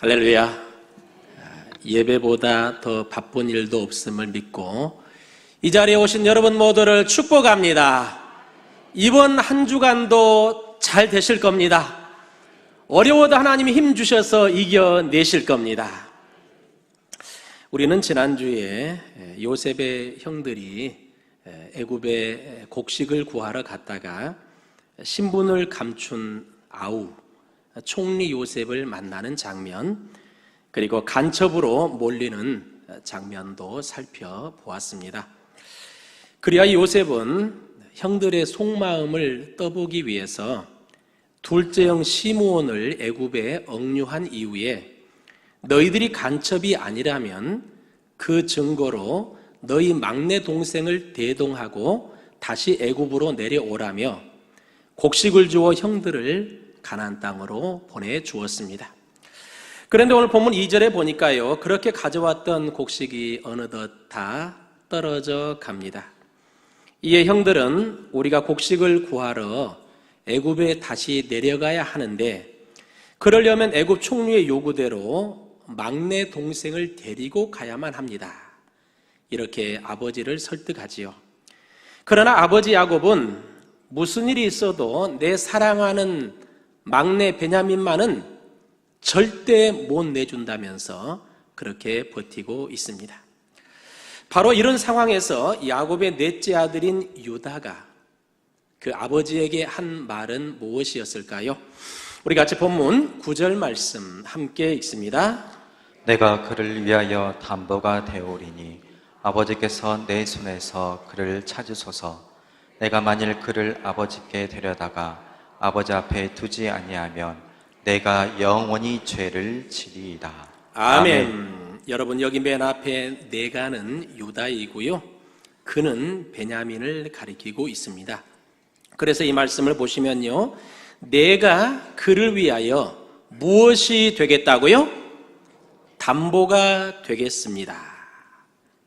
할렐루야. 예배보다 더 바쁜 일도 없음을 믿고 이 자리에 오신 여러분 모두를 축복합니다. 이번 한 주간도 잘 되실 겁니다. 어려워도 하나님이 힘 주셔서 이겨내실 겁니다. 우리는 지난주에 요셉의 형들이 애굽에 곡식을 구하러 갔다가 신분을 감춘 아우 총리 요셉을 만나는 장면, 그리고 간첩으로 몰리는 장면도 살펴보았습니다. 그리하 요셉은 형들의 속마음을 떠보기 위해서 둘째 형 시므온을 애굽에 억류한 이후에 너희들이 간첩이 아니라면 그 증거로 너희 막내 동생을 대동하고 다시 애굽으로 내려오라며 곡식을 주어 형들을 가나안 땅으로 보내주었습니다. 그런데 오늘 본문 2절에 보니까요, 그렇게 가져왔던 곡식이 어느덧 다 떨어져 갑니다. 이에 형들은 우리가 곡식을 구하러 애굽에 다시 내려가야 하는데, 그러려면 애굽 총리의 요구대로 막내 동생을 데리고 가야만 합니다. 이렇게 아버지를 설득하지요. 그러나 아버지 야곱은 무슨 일이 있어도 내 사랑하는 막내 베냐민만은 절대 못 내준다면서 그렇게 버티고 있습니다. 바로 이런 상황에서 야곱의 넷째 아들인 유다가 그 아버지에게 한 말은 무엇이었을까요? 우리 같이 본문 9절 말씀 함께 읽습니다. 내가 그를 위하여 담보가 되오리니 아버지께서 내 손에서 그를 찾으소서. 내가 만일 그를 아버지께 데려다가 아버지 앞에 두지 아니하면 내가 영원히 죄를 지리이다. 아멘. 여러분, 여기 맨 앞에 내가는 유다이고요, 그는 베냐민을 가리키고 있습니다. 그래서 이 말씀을 보시면요, 내가 그를 위하여 무엇이 되겠다고요? 담보가 되겠습니다.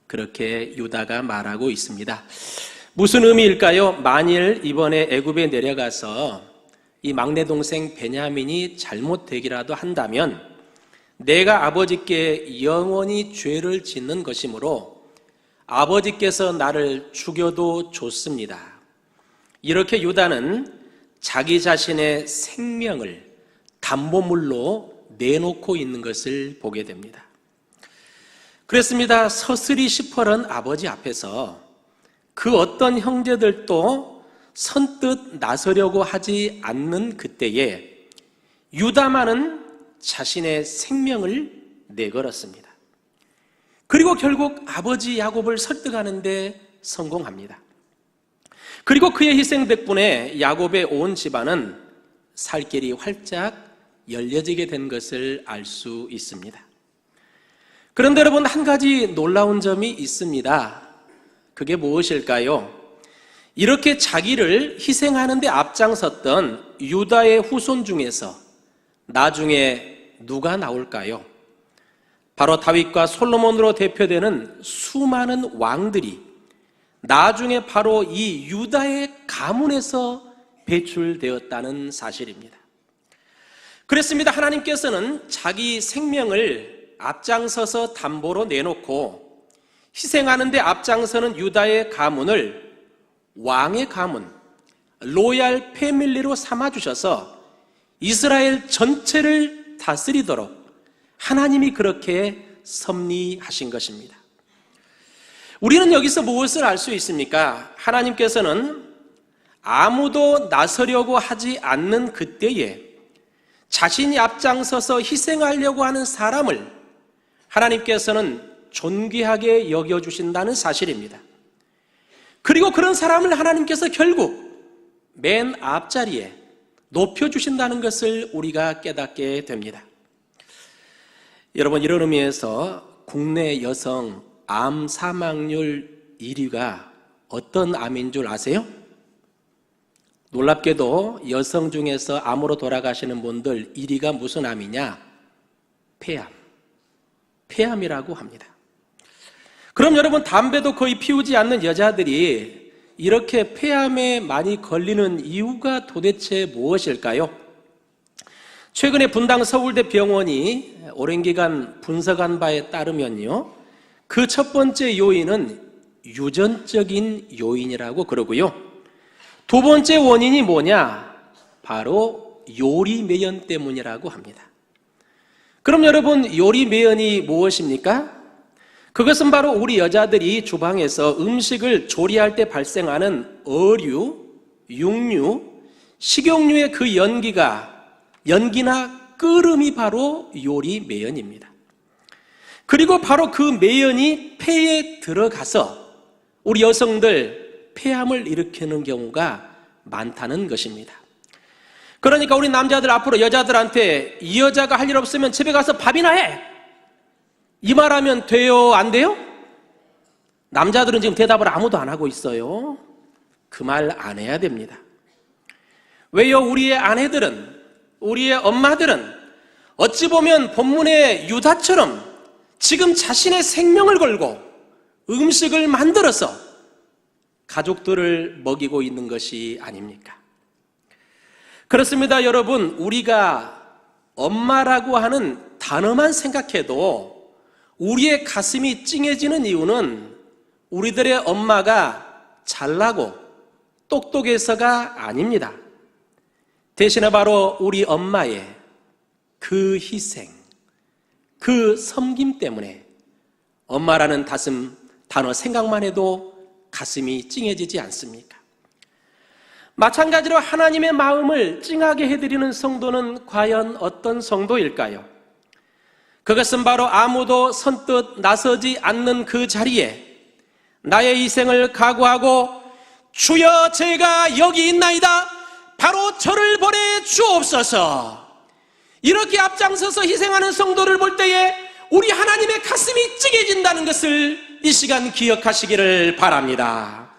그렇게 유다가 말하고 있습니다. 무슨 의미일까요? 만일 이번에 애굽에 내려가서 이 막내 동생 베냐민이 잘못되기라도 한다면 내가 아버지께 영원히 죄를 짓는 것이므로 아버지께서 나를 죽여도 좋습니다. 이렇게 유다는 자기 자신의 생명을 담보물로 내놓고 있는 것을 보게 됩니다. 그렇습니다. 서슬이 시퍼런 아버지 앞에서 그 어떤 형제들도 선뜻 나서려고 하지 않는 그때에 유다만은 자신의 생명을 내걸었습니다. 그리고 결국 아버지 야곱을 설득하는 데 성공합니다. 그리고 그의 희생 덕분에 야곱의 온 집안은 살 길이 활짝 열려지게 된 것을 알 수 있습니다. 그런데 여러분, 한 가지 놀라운 점이 있습니다. 그게 무엇일까요? 이렇게 자기를 희생하는 데 앞장섰던 유다의 후손 중에서 나중에 누가 나올까요? 바로 다윗과 솔로몬으로 대표되는 수많은 왕들이 나중에 바로 이 유다의 가문에서 배출되었다는 사실입니다. 그렇습니다. 하나님께서는 자기 생명을 앞장서서 담보로 내놓고 희생하는 데 앞장서는 유다의 가문을 왕의 가문, 로얄 패밀리로 삼아주셔서 이스라엘 전체를 다스리도록 하나님이 그렇게 섭리하신 것입니다. 우리는 여기서 무엇을 알 수 있습니까? 하나님께서는 아무도 나서려고 하지 않는 그때에 자신이 앞장서서 희생하려고 하는 사람을 하나님께서는 존귀하게 여겨주신다는 사실입니다. 그리고 그런 사람을 하나님께서 결국 맨 앞자리에 높여주신다는 것을 우리가 깨닫게 됩니다. 여러분, 이런 의미에서 국내 여성 암 사망률 1위가 어떤 암인 줄 아세요? 놀랍게도 여성 중에서 암으로 돌아가시는 분들 1위가 무슨 암이냐? 폐암. 폐암이라고 합니다. 그럼 여러분, 담배도 거의 피우지 않는 여자들이 이렇게 폐암에 많이 걸리는 이유가 도대체 무엇일까요? 최근에 분당 서울대 병원이 오랜 기간 분석한 바에 따르면요, 그 첫 번째 요인은 유전적인 요인이라고 그러고요. 두 번째 원인이 뭐냐? 바로 요리 매연 때문이라고 합니다. 그럼 여러분, 요리 매연이 무엇입니까? 그것은 바로 우리 여자들이 주방에서 음식을 조리할 때 발생하는 어류, 육류, 식용유의 그 연기나 끓음이 바로 요리 매연입니다. 그리고 바로 그 매연이 폐에 들어가서 우리 여성들 폐암을 일으키는 경우가 많다는 것입니다. 그러니까 우리 남자들 앞으로 여자들한테 이 여자가 할 일 없으면 집에 가서 밥이나 해! 이 말하면 돼요? 안 돼요? 남자들은 지금 대답을 아무도 안 하고 있어요. 그 말 안 해야 됩니다. 왜요? 우리의 아내들은, 우리의 엄마들은 어찌 보면 본문의 유다처럼 지금 자신의 생명을 걸고 음식을 만들어서 가족들을 먹이고 있는 것이 아닙니까? 그렇습니다, 여러분. 우리가 엄마라고 하는 단어만 생각해도 우리의 가슴이 찡해지는 이유는 우리들의 엄마가 잘나고 똑똑해서가 아닙니다. 대신에 바로 우리 엄마의 그 희생, 그 섬김 때문에 엄마라는 단어 생각만 해도 가슴이 찡해지지 않습니까? 마찬가지로 하나님의 마음을 찡하게 해드리는 성도는 과연 어떤 성도일까요? 그것은 바로 아무도 선뜻 나서지 않는 그 자리에 나의 희생을 각오하고 주여 제가 여기 있나이다, 바로 저를 보내 주옵소서, 이렇게 앞장서서 희생하는 성도를 볼 때에 우리 하나님의 가슴이 찡해진다는 것을 이 시간 기억하시기를 바랍니다.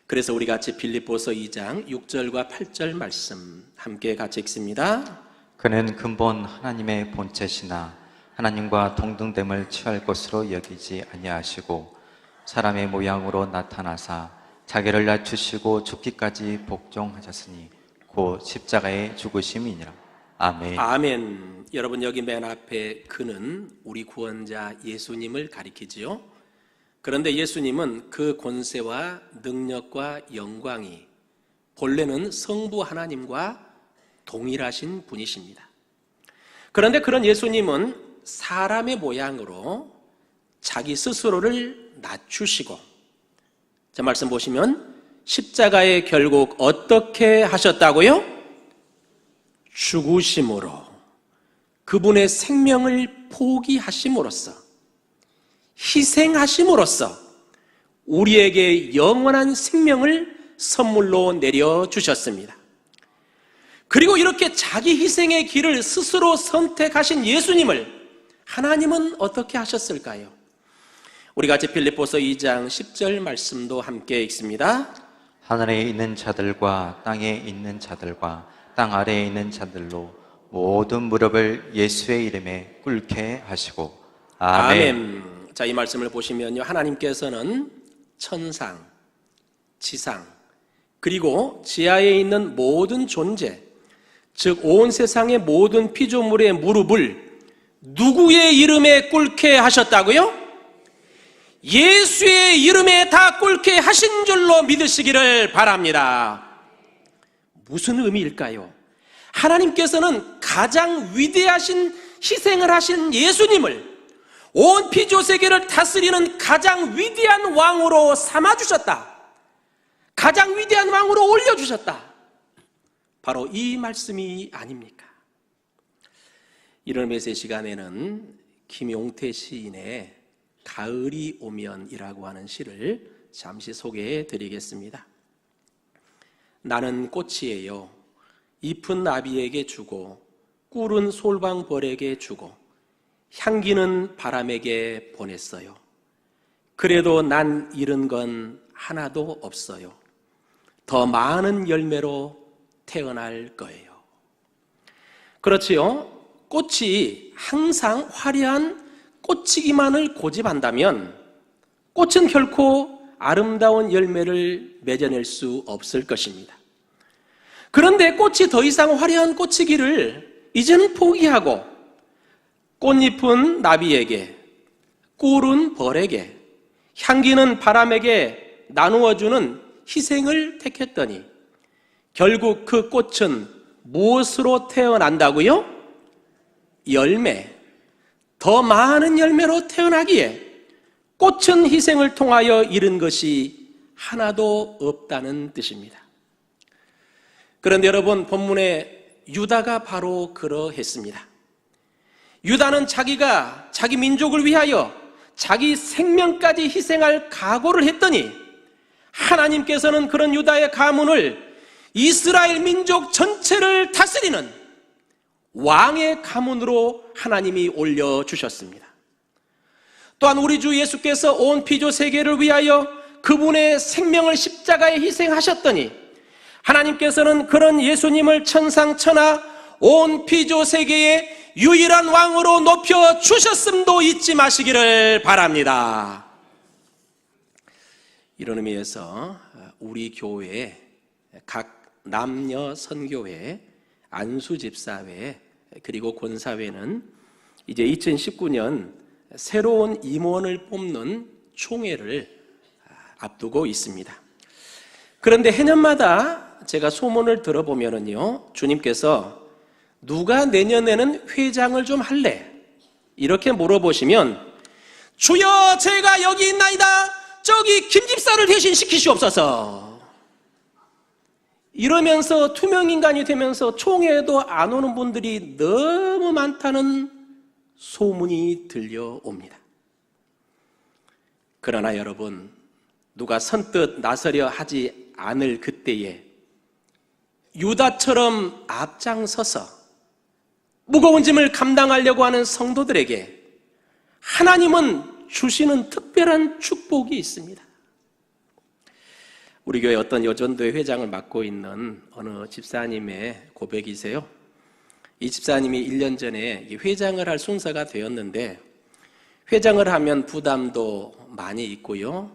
그래서 우리 같이 빌립보서 2장 6절과 8절 말씀 함께 같이 읽습니다. 그는 근본 하나님의 본체시나 하나님과 동등됨을 취할 것으로 여기지 아니하시고 사람의 모양으로 나타나사 자기를 낮추시고 죽기까지 복종하셨으니 곧 십자가의 죽으심이니라. 아멘. 아멘. 여러분, 여기 맨 앞에 그는 우리 구원자 예수님을 가리키지요. 그런데 예수님은 그 권세와 능력과 영광이 본래는 성부 하나님과 동일하신 분이십니다. 그런데 그런 예수님은 사람의 모양으로 자기 스스로를 낮추시고, 자, 말씀 보시면 십자가에 결국 어떻게 하셨다고요? 죽으심으로, 그분의 생명을 포기하심으로써, 희생하심으로써 우리에게 영원한 생명을 선물로 내려주셨습니다. 그리고 이렇게 자기 희생의 길을 스스로 선택하신 예수님을 하나님은 어떻게 하셨을까요? 우리 같이 빌립보서 2장 10절 말씀도 함께 읽습니다. 하늘에 있는 자들과 땅에 있는 자들과 땅 아래에 있는 자들로 모든 무릎을 예수의 이름에 꿇게 하시고. 아멘. 자, 이 말씀을 보시면요, 하나님께서는 천상, 지상, 그리고 지하에 있는 모든 존재, 즉 온 세상의 모든 피조물의 무릎을 누구의 이름에 꿇게 하셨다고요? 예수의 이름에 다 꿇게 하신 줄로 믿으시기를 바랍니다. 무슨 의미일까요? 하나님께서는 가장 위대하신 희생을 하신 예수님을 온 피조세계를 다스리는 가장 위대한 왕으로 삼아주셨다, 가장 위대한 왕으로 올려주셨다, 바로 이 말씀이 아닙니까? 이런 메시지 시간에는 김용태 시인의 가을이 오면이라고 하는 시를 잠시 소개해 드리겠습니다. 나는 꽃이에요. 잎은 나비에게 주고 꿀은 솔방벌에게 주고 향기는 바람에게 보냈어요. 그래도 난 잃은 건 하나도 없어요. 더 많은 열매로 태어날 거예요. 그렇지요? 꽃이 항상 화려한 꽃이기만을 고집한다면 꽃은 결코 아름다운 열매를 맺어낼 수 없을 것입니다. 그런데 꽃이 더 이상 화려한 꽃이기를 이제는 포기하고 꽃잎은 나비에게, 꿀은 벌에게, 향기는 바람에게 나누어주는 희생을 택했더니 결국 그 꽃은 무엇으로 태어난다고요? 열매, 더 많은 열매로 태어나기에 꽃은 희생을 통하여 이룬 것이 하나도 없다는 뜻입니다. 그런데 여러분, 본문에 유다가 바로 그러했습니다. 유다는 자기가 자기 민족을 위하여 자기 생명까지 희생할 각오를 했더니 하나님께서는 그런 유다의 가문을 이스라엘 민족 전체를 다스리는 왕의 가문으로 하나님이 올려주셨습니다. 또한 우리 주 예수께서 온 피조 세계를 위하여 그분의 생명을 십자가에 희생하셨더니 하나님께서는 그런 예수님을 천상천하 온 피조 세계의 유일한 왕으로 높여주셨음도 잊지 마시기를 바랍니다. 이런 의미에서 우리 교회 각 남녀 선교회, 안수집사회, 그리고 권사회는 이제 2019년 새로운 임원을 뽑는 총회를 앞두고 있습니다. 그런데 해년마다 제가 소문을 들어보면은요, 주님께서 누가 내년에는 회장을 좀 할래? 이렇게 물어보시면 주여 제가 여기 있나이다. 저기 김집사를 대신 시키시옵소서. 이러면서 투명인간이 되면서 총회에도 안 오는 분들이 너무 많다는 소문이 들려옵니다. 그러나 여러분, 누가 선뜻 나서려 하지 않을 그때에 유다처럼 앞장서서 무거운 짐을 감당하려고 하는 성도들에게 하나님은 주시는 특별한 축복이 있습니다. 우리 교회 어떤 여전도회 회장을 맡고 있는 어느 집사님의 고백이세요. 이 집사님이 1년 전에 회장을 할 순서가 되었는데 회장을 하면 부담도 많이 있고요,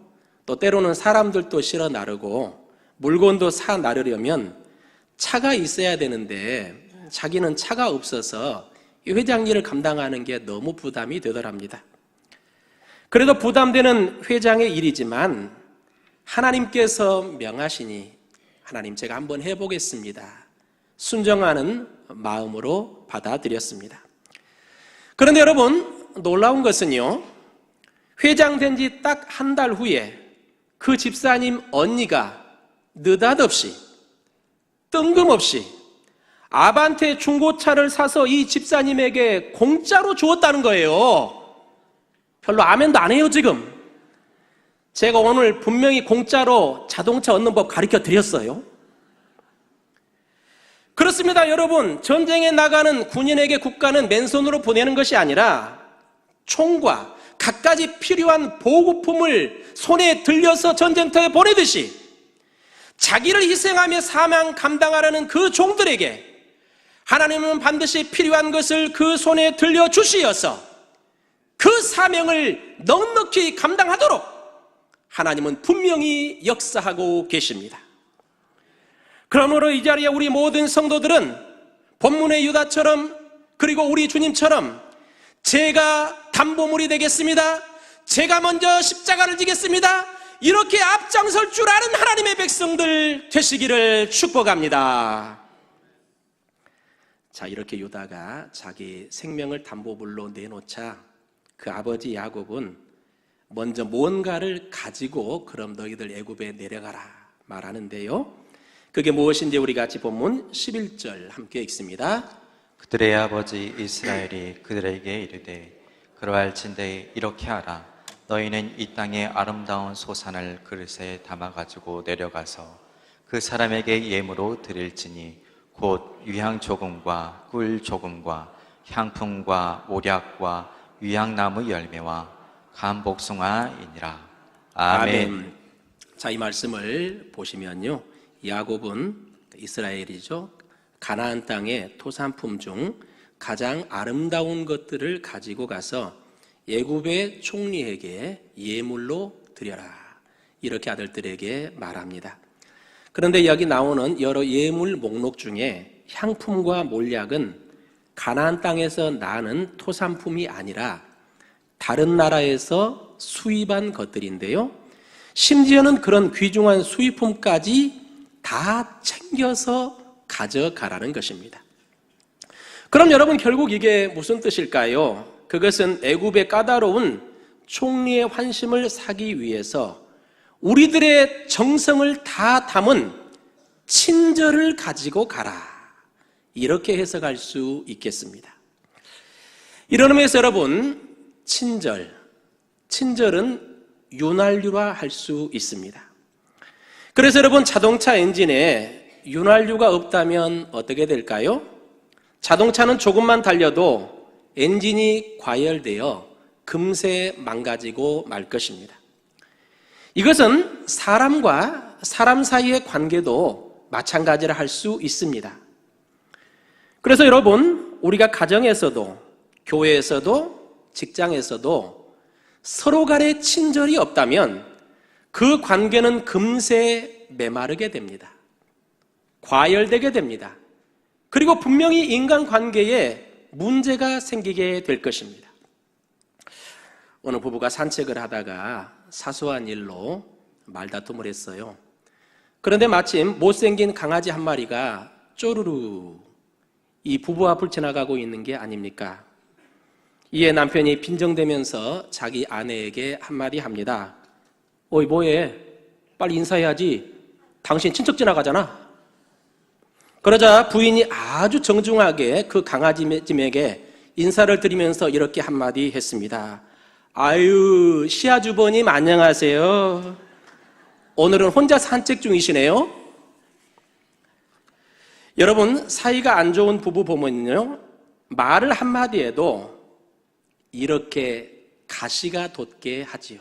또 때로는 사람들도 실어 나르고 물건도 사 나르려면 차가 있어야 되는데 자기는 차가 없어서 이 회장 일을 감당하는 게 너무 부담이 되더랍니다. 그래도 부담되는 회장의 일이지만 하나님께서 명하시니 하나님 제가 한번 해보겠습니다. 순정하는 마음으로 받아들였습니다. 그런데 여러분, 놀라운 것은요, 회장 된 지 딱 한 달 후에 그 집사님 언니가 느닷없이 뜬금없이 아반떼 중고차를 사서 이 집사님에게 공짜로 주었다는 거예요. 별로 아멘도 안 해요 지금. 제가 오늘 분명히 공짜로 자동차 얻는 법 가르쳐 드렸어요. 그렇습니다 여러분. 전쟁에 나가는 군인에게 국가는 맨손으로 보내는 것이 아니라 총과 갖가지 필요한 보급품을 손에 들려서 전쟁터에 보내듯이 자기를 희생하며 사명 감당하라는 그 종들에게 하나님은 반드시 필요한 것을 그 손에 들려주시어서 그 사명을 넉넉히 감당하도록 하나님은 분명히 역사하고 계십니다. 그러므로 이 자리에 우리 모든 성도들은 본문의 유다처럼, 그리고 우리 주님처럼 제가 담보물이 되겠습니다, 제가 먼저 십자가를 지겠습니다, 이렇게 앞장설 줄 아는 하나님의 백성들 되시기를 축복합니다. 자, 이렇게 유다가 자기 생명을 담보물로 내놓자 그 아버지 야곱은 먼저 뭔가를 가지고 그럼 너희들 애굽에 내려가라 말하는데요, 그게 무엇인지 우리 같이 본문 11절 함께 읽습니다. 그들의 아버지 이스라엘이 그들에게 이르되 그러할진대 이렇게 하라. 너희는 이 땅의 아름다운 소산을 그릇에 담아가지고 내려가서 그 사람에게 예물로 드릴지니 곧 유향 조금과 꿀 조금과 향품과 모략과 유향나무 열매와 감복숭아이니라. 아멘. 자, 이 말씀을 보시면요, 야곱은 이스라엘이죠, 가나안 땅의 토산품 중 가장 아름다운 것들을 가지고 가서 애굽의 총리에게 예물로 드려라, 이렇게 아들들에게 말합니다. 그런데 여기 나오는 여러 예물 목록 중에 향품과 몰약은 가나안 땅에서 나는 토산품이 아니라 다른 나라에서 수입한 것들인데요. 심지어는 그런 귀중한 수입품까지 다 챙겨서 가져가라는 것입니다. 그럼 여러분, 결국 이게 무슨 뜻일까요? 그것은 애굽의 까다로운 총리의 환심을 사기 위해서 우리들의 정성을 다 담은 친절을 가지고 가라, 이렇게 해석할 수 있겠습니다. 이런 의미에서 여러분, 친절은 윤활유라 할 수 있습니다. 그래서 여러분, 자동차 엔진에 윤활유가 없다면 어떻게 될까요? 자동차는 조금만 달려도 엔진이 과열되어 금세 망가지고 말 것입니다. 이것은 사람과 사람 사이의 관계도 마찬가지라 할 수 있습니다. 그래서 여러분, 우리가 가정에서도 교회에서도 직장에서도 서로 간의 친절이 없다면 그 관계는 금세 메마르게 됩니다. 과열되게 됩니다. 그리고 분명히 인간관계에 문제가 생기게 될 것입니다. 어느 부부가 산책을 하다가 사소한 일로 말다툼을 했어요. 그런데 마침 못생긴 강아지 한 마리가 쪼르르 이 부부 앞을 지나가고 있는 게 아닙니까? 이에 남편이 빈정대면서 자기 아내에게 한마디 합니다. 어이, 뭐해? 빨리 인사해야지. 당신 친척 지나가잖아. 그러자 부인이 아주 정중하게 그 강아지에게 인사를 드리면서 이렇게 한마디 했습니다. 아유, 시아주버님 안녕하세요. 오늘은 혼자 산책 중이시네요. 여러분, 사이가 안 좋은 부부 보면요, 말을 한마디 해도 이렇게 가시가 돋게 하지요.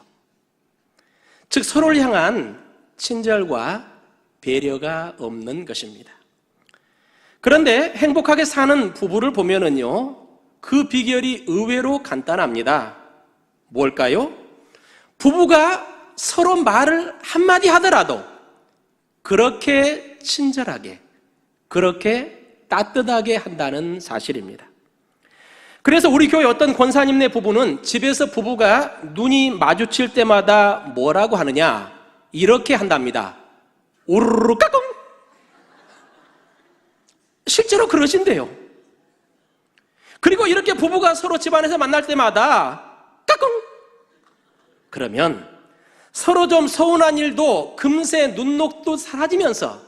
즉, 서로를 향한 친절과 배려가 없는 것입니다. 그런데 행복하게 사는 부부를 보면은요, 그 비결이 의외로 간단합니다. 뭘까요? 부부가 서로 말을 한마디 하더라도 그렇게 친절하게, 그렇게 따뜻하게 한다는 사실입니다. 그래서 우리 교회 어떤 권사님네 부부는 집에서 부부가 눈이 마주칠 때마다 뭐라고 하느냐, 이렇게 한답니다. 우르르 까꿍. 실제로 그러신대요. 그리고 이렇게 부부가 서로 집안에서 만날 때마다 까꿍. 그러면 서로 좀 서운한 일도 금세 눈녹도 사라지면서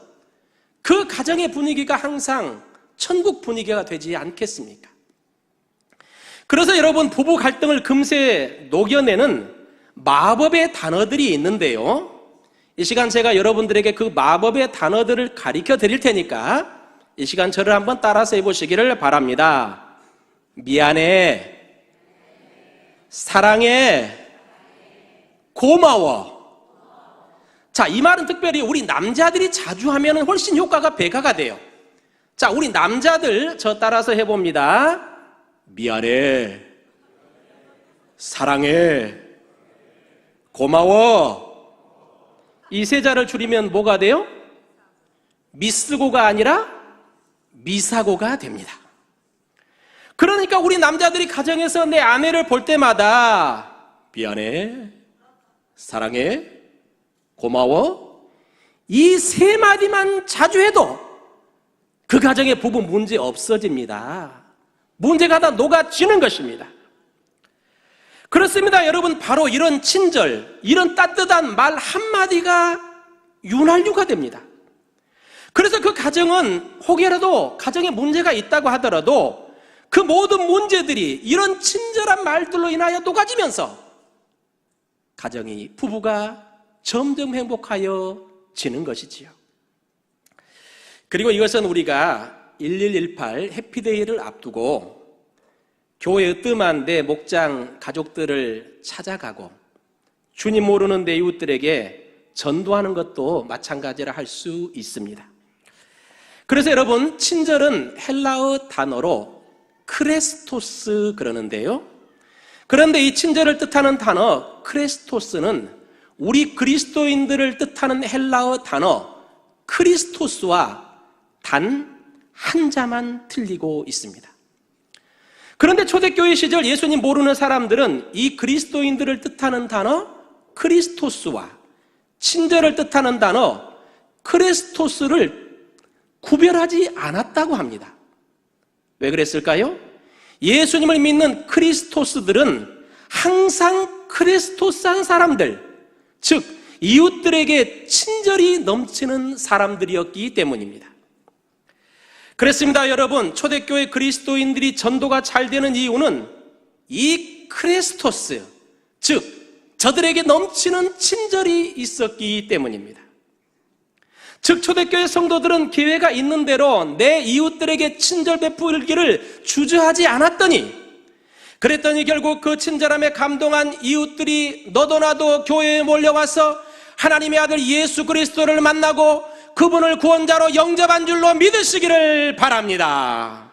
그 가정의 분위기가 항상 천국 분위기가 되지 않겠습니까? 그래서 여러분, 부부 갈등을 금세 녹여내는 마법의 단어들이 있는데요, 이 시간 제가 여러분들에게 그 마법의 단어들을 가르쳐 드릴 테니까 이 시간 저를 한번 따라서 해보시기를 바랍니다. 미안해, 사랑해, 고마워. 자, 이 말은 특별히 우리 남자들이 자주 하면 훨씬 효과가 배가가 돼요. 자, 우리 남자들 저 따라서 해봅니다. 미안해, 사랑해, 고마워. 이 세 자를 줄이면 뭐가 돼요? 미쓰고가 아니라 미사고가 됩니다. 그러니까 우리 남자들이 가정에서 내 아내를 볼 때마다 미안해, 사랑해, 고마워, 이 세 마디만 자주 해도 그 가정의 부부 문제 없어집니다. 문제가 다 녹아지는 것입니다. 그렇습니다. 여러분, 바로 이런 친절, 이런 따뜻한 말 한마디가 윤활유가 됩니다. 그래서 그 가정은 혹여라도 가정에 문제가 있다고 하더라도 그 모든 문제들이 이런 친절한 말들로 인하여 녹아지면서 가정이, 부부가 점점 행복하여지는 것이지요. 그리고 이것은 우리가 1118 해피데이를 앞두고 교회 뜸한데 목장 가족들을 찾아가고 주님 모르는 내 이웃들에게 전도하는 것도 마찬가지라 할 수 있습니다. 그래서 여러분, 친절은 헬라어 단어로 크레스토스 그러는데요, 그런데 이 친절을 뜻하는 단어 크레스토스는 우리 그리스도인들을 뜻하는 헬라어 단어 크리스토스와 단 한 자만 틀리고 있습니다. 그런데 초대교회 시절 예수님 모르는 사람들은 이 그리스도인들을 뜻하는 단어 크리스토스와 친절을 뜻하는 단어 크레스토스를 구별하지 않았다고 합니다. 왜 그랬을까요? 예수님을 믿는 크리스토스들은 항상 크레스토스한 사람들, 즉 이웃들에게 친절이 넘치는 사람들이었기 때문입니다. 그렇습니다. 여러분, 초대교회 그리스도인들이 전도가 잘 되는 이유는 이 크레스토스, 즉 저들에게 넘치는 친절이 있었기 때문입니다. 즉 초대교회 성도들은 기회가 있는 대로 내 이웃들에게 친절 베풀기를 주저하지 않았더니, 그랬더니 결국 그 친절함에 감동한 이웃들이 너도 나도 교회에 몰려와서 하나님의 아들 예수 그리스도를 만나고 그분을 구원자로 영접한 줄로 믿으시기를 바랍니다.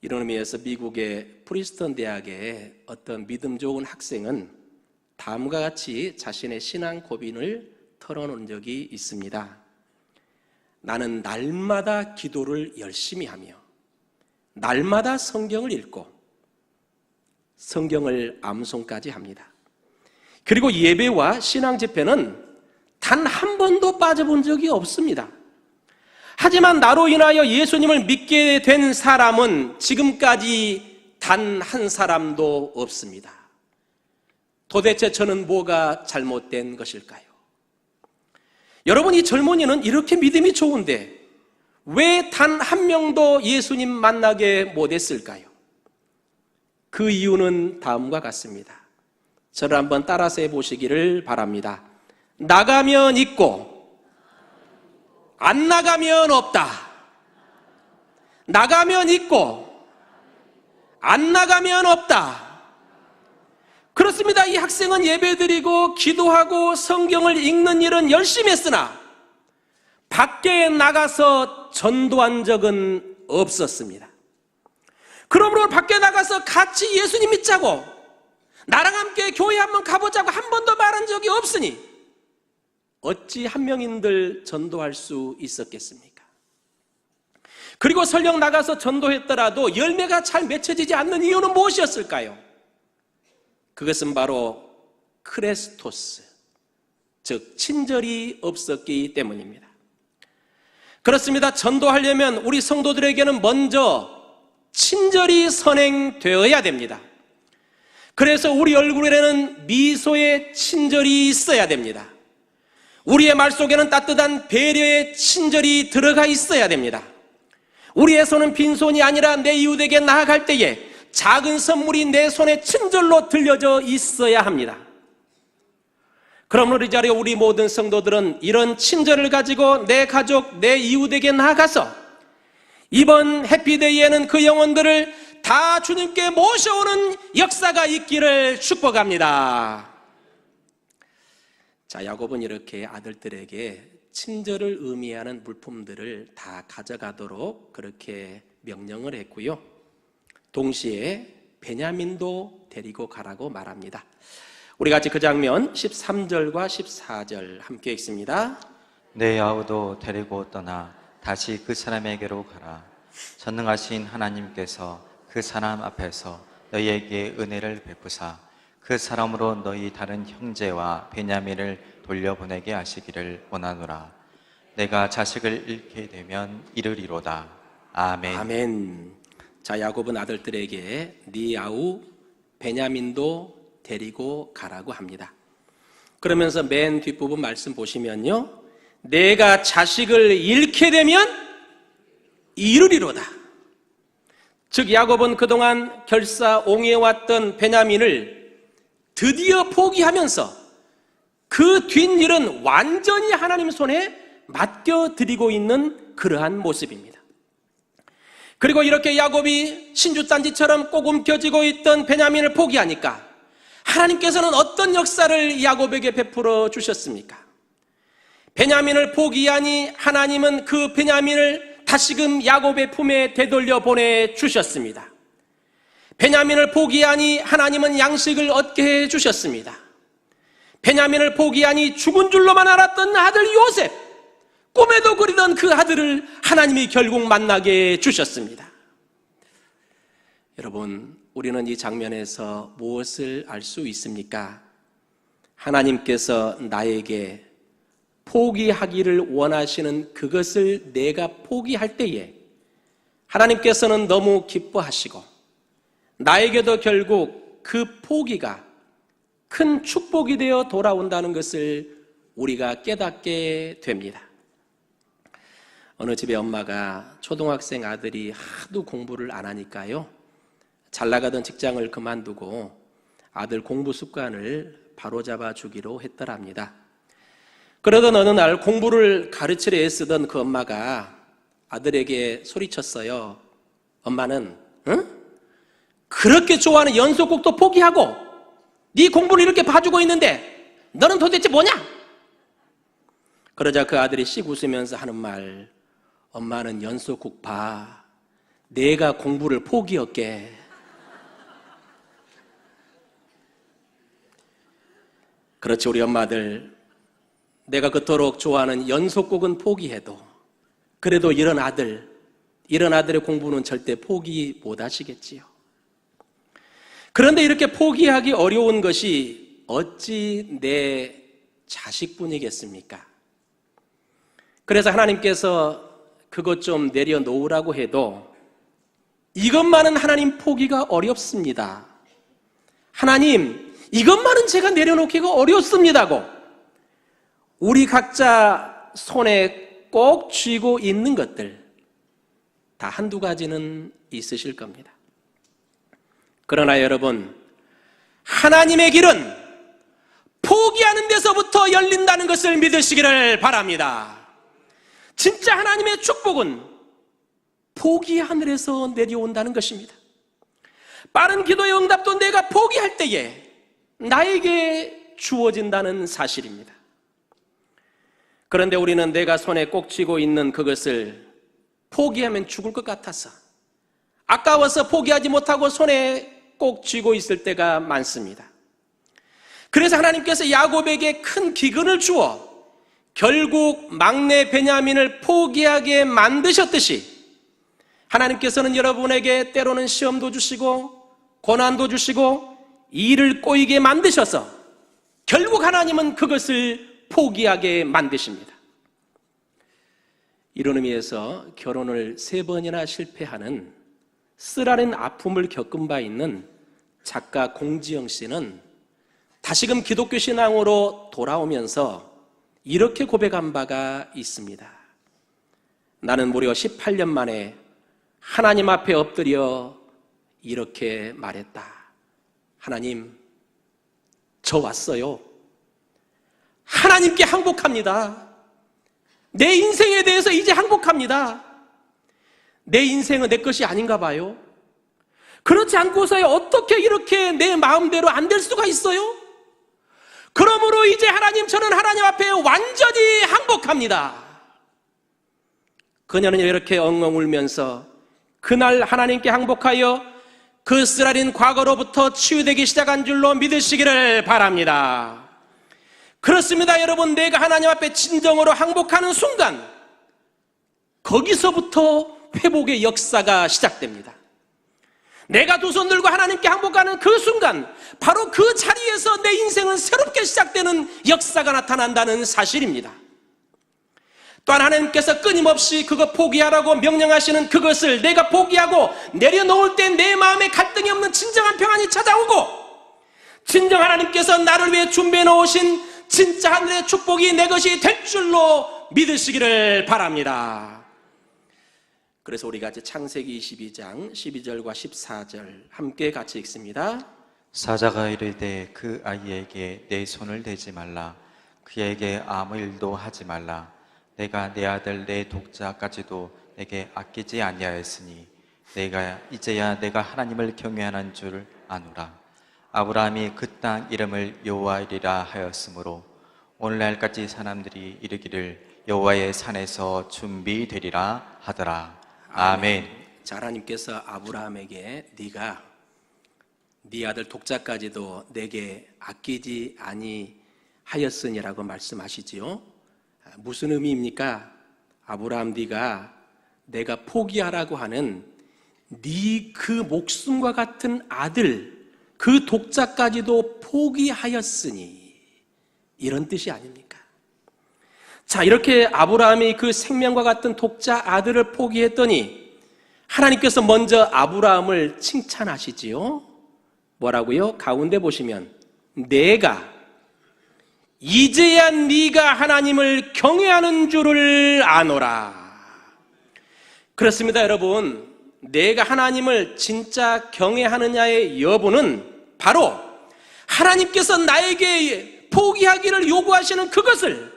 이런 의미에서 미국의 프리스턴 대학의 어떤 믿음 좋은 학생은 다음과 같이 자신의 신앙 고민을 털어놓은 적이 있습니다. 나는 날마다 기도를 열심히 하며 날마다 성경을 읽고 성경을 암송까지 합니다. 그리고 예배와 신앙 집회는 단 한 번도 빠져본 적이 없습니다. 하지만 나로 인하여 예수님을 믿게 된 사람은 지금까지 단 한 사람도 없습니다. 도대체 저는 뭐가 잘못된 것일까요? 여러분, 이 젊은이는 이렇게 믿음이 좋은데 왜 단 한 명도 예수님 만나게 못했을까요? 그 이유는 다음과 같습니다. 저를 한번 따라서 해보시기를 바랍니다. 나가면 있고 안 나가면 없다. 나가면 있고 안 나가면 없다. 그렇습니다. 이 학생은 예배드리고 기도하고 성경을 읽는 일은 열심히 했으나 밖에 나가서 전도한 적은 없었습니다. 그러므로 밖에 나가서 같이 예수님 믿자고, 나랑 함께 교회 한번 가보자고 한 번도 말한 적이 없으니 어찌 한 명인들 전도할 수 있었겠습니까? 그리고 설령 나가서 전도했더라도 열매가 잘 맺혀지지 않는 이유는 무엇이었을까요? 그것은 바로 크레스토스, 즉 친절이 없었기 때문입니다. 그렇습니다. 전도하려면 우리 성도들에게는 먼저 친절이 선행되어야 됩니다. 그래서 우리 얼굴에는 미소의 친절이 있어야 됩니다. 우리의 말 속에는 따뜻한 배려의 친절이 들어가 있어야 됩니다. 우리의 손은 빈손이 아니라 내 이웃에게 나아갈 때에 작은 선물이 내 손에 친절로 들려져 있어야 합니다. 그러므로 이 자리에 우리 모든 성도들은 이런 친절을 가지고 내 가족, 내 이웃에게 나아가서 이번 해피데이에는 그 영혼들을 다 주님께 모셔오는 역사가 있기를 축복합니다. 자, 야곱은 이렇게 아들들에게 친절을 의미하는 물품들을 다 가져가도록 그렇게 명령을 했고요. 동시에 베냐민도 데리고 가라고 말합니다. 우리 같이 그 장면 13절과 14절 함께 읽습니다. 내 아우도 데리고 떠나 다시 그 사람에게로 가라. 전능하신 하나님께서 그 사람 앞에서 너희에게 은혜를 베푸사 그 사람으로 너희 다른 형제와 베냐민을 돌려보내게 하시기를 원하노라. 내가 자식을 잃게 되면 이르리로다. 아멘. 아멘. 자, 야곱은 아들들에게 네 아우 베냐민도 데리고 가라고 합니다. 그러면서 맨 뒷부분 말씀 보시면요, 내가 자식을 잃게 되면 이르리로다. 즉 야곱은 그동안 결사옹해왔던 베냐민을 드디어 포기하면서 그 뒷일은 완전히 하나님 손에 맡겨드리고 있는 그러한 모습입니다. 그리고 이렇게 야곱이 신주단지처럼 꼭 움켜쥐고 있던 베냐민을 포기하니까 하나님께서는 어떤 역사를 야곱에게 베풀어 주셨습니까? 베냐민을 포기하니 하나님은 그 베냐민을 다시금 야곱의 품에 되돌려 보내주셨습니다. 베냐민을 포기하니 하나님은 양식을 얻게 해주셨습니다. 베냐민을 포기하니 죽은 줄로만 알았던 아들 요셉, 꿈에도 그리던 그 아들을 하나님이 결국 만나게 해주셨습니다. 여러분, 우리는 이 장면에서 무엇을 알 수 있습니까? 하나님께서 나에게 포기하기를 원하시는 그것을 내가 포기할 때에 하나님께서는 너무 기뻐하시고 나에게도 결국 그 포기가 큰 축복이 되어 돌아온다는 것을 우리가 깨닫게 됩니다. 어느 집에 엄마가 초등학생 아들이 하도 공부를 안 하니까요, 잘 나가던 직장을 그만두고 아들 공부 습관을 바로잡아 주기로 했더랍니다. 그러던 어느 날 공부를 가르치려 애쓰던 그 엄마가 아들에게 소리쳤어요. 엄마는 그렇게 좋아하는 연속곡도 포기하고 네 공부를 이렇게 봐주고 있는데 너는 도대체 뭐냐? 그러자 그 아들이 씩 웃으면서 하는 말, 엄마는 연속곡 봐, 내가 공부를 포기할게. 그렇지, 우리 엄마들, 내가 그토록 좋아하는 연속곡은 포기해도 그래도 이런 아들의 공부는 절대 포기 못 하시겠지요. 그런데 이렇게 포기하기 어려운 것이 어찌 내 자식뿐이겠습니까? 그래서 하나님께서 그것 좀 내려놓으라고 해도 이것만은 하나님 포기가 어렵습니다. 하나님, 이것만은 제가 내려놓기가 어렵습니다고 우리 각자 손에 꼭 쥐고 있는 것들 다 한두 가지는 있으실 겁니다. 그러나 여러분, 하나님의 길은 포기하는 데서부터 열린다는 것을 믿으시기를 바랍니다. 진짜 하나님의 축복은 포기 하늘에서 내려온다는 것입니다. 빠른 기도의 응답도 내가 포기할 때에 나에게 주어진다는 사실입니다. 그런데 우리는 내가 손에 꼭 쥐고 있는 그것을 포기하면 죽을 것 같아서 아까워서 포기하지 못하고 손에 꼭 쥐고 있을 때가 많습니다. 그래서 하나님께서 야곱에게 큰 기근을 주어 결국 막내 베냐민을 포기하게 만드셨듯이 하나님께서는 여러분에게 때로는 시험도 주시고 고난도 주시고 일을 꼬이게 만드셔서 결국 하나님은 그것을 포기하게 만드십니다. 이런 의미에서 결혼을 3번이나 실패하는 쓰라린 아픔을 겪은 바 있는 작가 공지영 씨는 다시금 기독교 신앙으로 돌아오면서 이렇게 고백한 바가 있습니다. 나는 무려 18년 만에 하나님 앞에 엎드려 이렇게 말했다. 하나님, 저 왔어요. 하나님께 항복합니다. 내 인생에 대해서 이제 항복합니다. 내 인생은 내 것이 아닌가 봐요. 그렇지 않고서야 어떻게 이렇게 내 마음대로 안 될 수가 있어요? 그러므로 이제 하나님, 저는 하나님 앞에 완전히 항복합니다. 그녀는 이렇게 엉엉 울면서 그날 하나님께 항복하여 그 쓰라린 과거로부터 치유되기 시작한 줄로 믿으시기를 바랍니다. 그렇습니다, 여러분. 내가 하나님 앞에 진정으로 항복하는 순간 거기서부터 회복의 역사가 시작됩니다. 내가 두 손 들고 하나님께 항복하는 그 순간 바로 그 자리에서 내 인생은 새롭게 시작되는 역사가 나타난다는 사실입니다. 또한 하나님께서 끊임없이 그거 포기하라고 명령하시는 그것을 내가 포기하고 내려놓을 때 내 마음에 갈등이 없는 진정한 평안이 찾아오고 진정 하나님께서 나를 위해 준비해 놓으신 진짜 하늘의 축복이 내 것이 될 줄로 믿으시기를 바랍니다. 그래서 우리 같이 창세기 22장 12절과 14절 함께 같이 읽습니다. 사자가 이르되 그 아이에게 내 손을 대지 말라. 그에게 아무 일도 하지 말라. 내가 내 아들 내 독자까지도 내게 아끼지 아니하였으니 내가 이제야 내가 하나님을 경외하는 줄 아노라. 아브라함이 그 땅 이름을 여호와이리라 하였으므로 오늘날까지 사람들이 이르기를 여호와의 산에서 준비되리라 하더라. 아멘. 자, 하나님께서 아브라함에게 네가 네 아들 독자까지도 내게 아끼지 아니하였으니라고 말씀하시지요. 무슨 의미입니까? 아브라함, 네가 내가 포기하라고 하는 네 그 목숨과 같은 아들, 그 독자까지도 포기하였으니, 이런 뜻이 아닙니까? 자, 이렇게 아브라함이 그 생명과 같은 독자 아들을 포기했더니 하나님께서 먼저 아브라함을 칭찬하시지요. 뭐라고요? 가운데 보시면 내가 이제야 네가 하나님을 경외하는 줄을 아노라. 그렇습니다, 여러분. 내가 하나님을 진짜 경외하느냐의 여부는 바로 하나님께서 나에게 포기하기를 요구하시는 그것을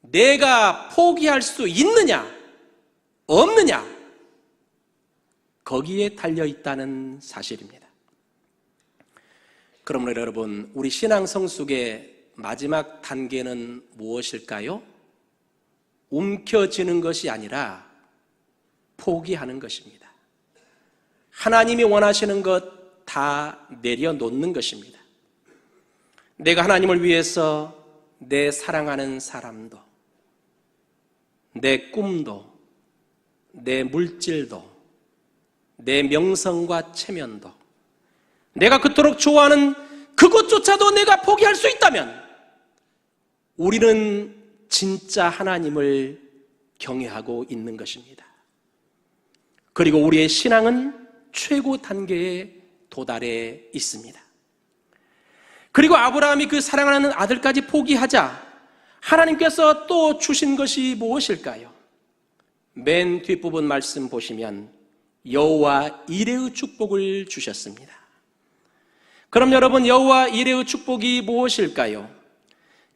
내가 포기할 수 있느냐 없느냐, 거기에 달려있다는 사실입니다. 그러므로 여러분, 우리 신앙 성숙의 마지막 단계는 무엇일까요? 움켜쥐는 것이 아니라 포기하는 것입니다. 하나님이 원하시는 것 다 내려놓는 것입니다. 내가 하나님을 위해서 내 사랑하는 사람도, 내 꿈도, 내 물질도, 내 명성과 체면도, 내가 그토록 좋아하는 그것조차도 내가 포기할 수 있다면 우리는 진짜 하나님을 경외하고 있는 것입니다. 그리고 우리의 신앙은 최고 단계에 도달해 있습니다. 그리고 아브라함이 그 사랑하는 아들까지 포기하자 하나님께서 또 주신 것이 무엇일까요? 맨 뒷부분 말씀 보시면 여호와 이레의 축복을 주셨습니다. 그럼 여러분, 여호와 이레의 축복이 무엇일까요?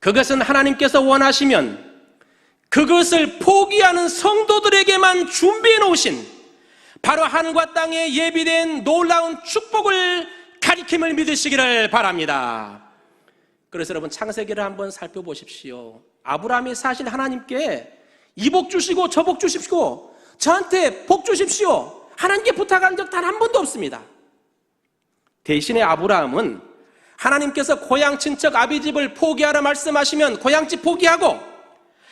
그것은 하나님께서 원하시면 그것을 포기하는 성도들에게만 준비해 놓으신 바로 하늘과 땅에 예비된 놀라운 축복을 가리킴을 믿으시기를 바랍니다. 그래서 여러분, 창세기를 한번 살펴보십시오. 아브라함이 사실 하나님께 이 복 주시고 저 복 주십시오, 저한테 복 주십시오, 하나님께 부탁한 적 단 한 번도 없습니다. 대신에 아브라함은 하나님께서 고향 친척 아비집을 포기하라 말씀하시면 고향집 포기하고,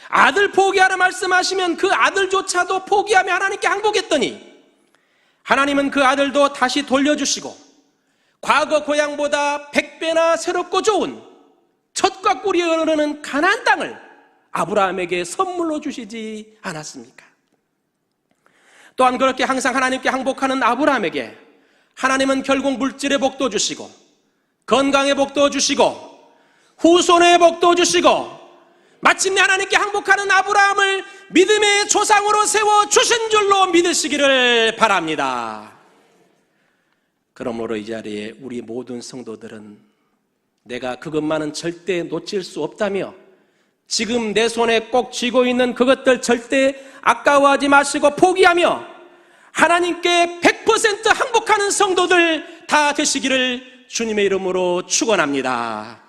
아들 포기하라 말씀하시면 그 아들조차도 포기하며 하나님께 항복했더니 하나님은 그 아들도 다시 돌려주시고 과거 고향보다 100배나 새롭고 좋은 젖과 꿀이 흐르는 가나안 땅을 아브라함에게 선물로 주시지 않았습니까? 또한 그렇게 항상 하나님께 항복하는 아브라함에게 하나님은 결국 물질의 복도 주시고 건강의 복도 주시고 후손의 복도 주시고 마침내 하나님께 항복하는 아브라함을 믿음의 조상으로 세워주신 줄로 믿으시기를 바랍니다. 그러므로 이 자리에 우리 모든 성도들은 내가 그것만은 절대 놓칠 수 없다며 지금 내 손에 꼭 쥐고 있는 그것들 절대 아까워하지 마시고 포기하며 하나님께 100% 항복하는 성도들 다 되시기를 주님의 이름으로 축원합니다.